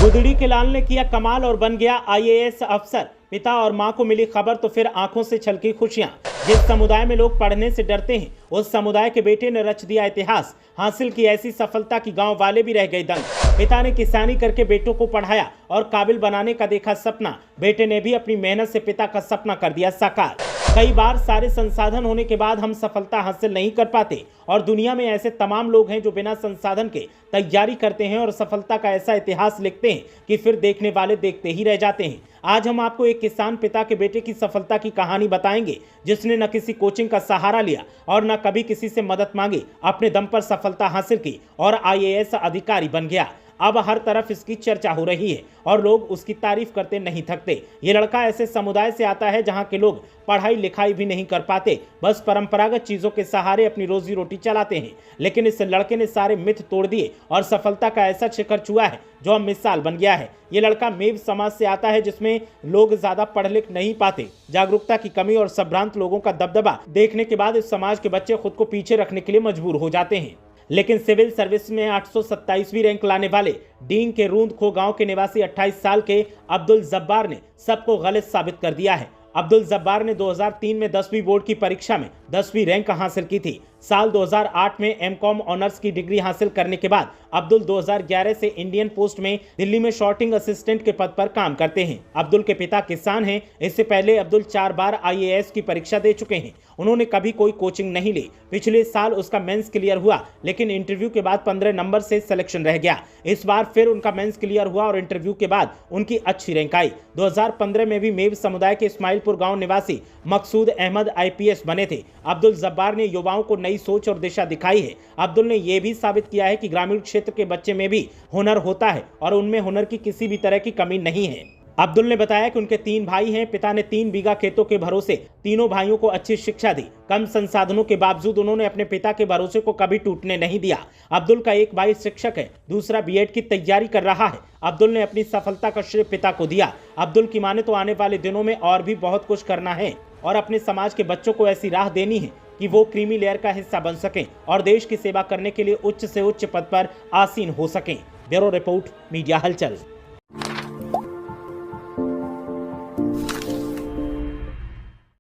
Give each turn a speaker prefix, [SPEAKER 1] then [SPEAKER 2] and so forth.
[SPEAKER 1] गुदड़ी के लाल ने किया कमाल और बन गया आईएएस अफसर। पिता और मां को मिली खबर तो फिर आंखों से छलकी खुशियां। जिस समुदाय में लोग पढ़ने से डरते हैं, उस समुदाय के बेटे ने रच दिया इतिहास। हासिल की ऐसी सफलता की गांव वाले भी रह गए दंग। पिता ने किसानी करके बेटों को पढ़ाया और काबिल बनाने का देखा सपना। बेटे ने भी अपनी मेहनत से पिता का सपना कर दिया साकार। कई बार सारे संसाधन होने के बाद हम सफलता हासिल नहीं कर पाते और दुनिया में ऐसे तमाम लोग हैं जो बिना संसाधन के तैयारी करते हैं और सफलता का ऐसा इतिहास लिखते हैं कि फिर देखने वाले देखते ही रह जाते हैं। आज हम आपको एक किसान पिता के बेटे की सफलता की कहानी बताएंगे, जिसने न किसी कोचिंग का सहारा लिया और न कभी किसी से मदद मांगी, अपने दम पर सफलता हासिल की और आईएएस अधिकारी बन गया। अब हर तरफ इसकी चर्चा हो रही है और लोग उसकी तारीफ करते नहीं थकते। ये लड़का ऐसे समुदाय से आता है जहां के लोग पढ़ाई लिखाई भी नहीं कर पाते, बस परंपरागत चीजों के सहारे अपनी रोजी रोटी चलाते हैं। लेकिन इस लड़के ने सारे मिथ तोड़ दिए और सफलता का ऐसा शिखर छुआ है जो अब मिसाल बन गया है। ये लड़का मेव समाज से आता है, जिसमें लोग ज्यादा पढ़ लिख नहीं पाते। जागरूकता की कमी और संभ्रांत लोगों का दबदबा देखने के बाद इस समाज के बच्चे खुद को पीछे रखने के लिए मजबूर हो जाते हैं। लेकिन सिविल सर्विस में 827वीं रैंक लाने वाले डींग के रूंदखो गांव के निवासी 28 साल के अब्दुल जब्बार ने सबको गलत साबित कर दिया है। अब्दुल जब्बार ने 2003 में 10वीं बोर्ड की परीक्षा में 10वीं रैंक हासिल की थी। साल 2008 में एमकॉम ऑनर्स की डिग्री हासिल करने के बाद अब्दुल 2011 से इंडियन पोस्ट में दिल्ली में शॉर्टिंग असिस्टेंट के पद पर काम करते हैं। अब्दुल के पिता किसान हैं। इससे पहले अब्दुल 4 बार आईएएस की परीक्षा दे चुके हैं। उन्होंने कभी कोई कोचिंग नहीं ली। पिछले साल उसका मेंस क्लियर हुआ, लेकिन इंटरव्यू के बाद 15 नंबर से सिलेक्शन रह गया। इस बार फिर उनका मेंस क्लियर हुआ और इंटरव्यू के बाद उनकी अच्छी रैंक आई। 2015 में भी मेव समुदाय के इस्माइलपुर गांव निवासी मकसूद अहमद आईपीएस बने थे। अब्दुल जब्बार ने युवाओं को नई सोच और दिशा दिखाई है। अब्दुल ने यह भी साबित किया है कि ग्रामीण क्षेत्र के बच्चे में भी हुनर होता है और उनमें हुनर की किसी भी तरह की कमी नहीं है। अब्दुल ने बताया कि उनके 3 भाई हैं। पिता ने 3 बीघा खेतों के भरोसे तीनों भाइयों को अच्छी शिक्षा दी। कम संसाधनों के बावजूद उन्होंने अपने पिता के भरोसे को कभी टूटने नहीं दिया। अब्दुल का एक भाई शिक्षक है, दूसरा बीएड की तैयारी कर रहा है। अब्दुल ने अपनी सफलता का श्रेय पिता को दिया। अब्दुल की माने तो आने वाले दिनों में और भी बहुत कुछ करना है और अपने समाज के बच्चों को ऐसी राह देनी है कि वो क्रीमी लेयर का हिस्सा बन सकें और देश की सेवा करने के लिए उच्च से उच्च पद पर आसीन हो सकें। ब्यूरो रिपोर्ट, मीडिया हलचल।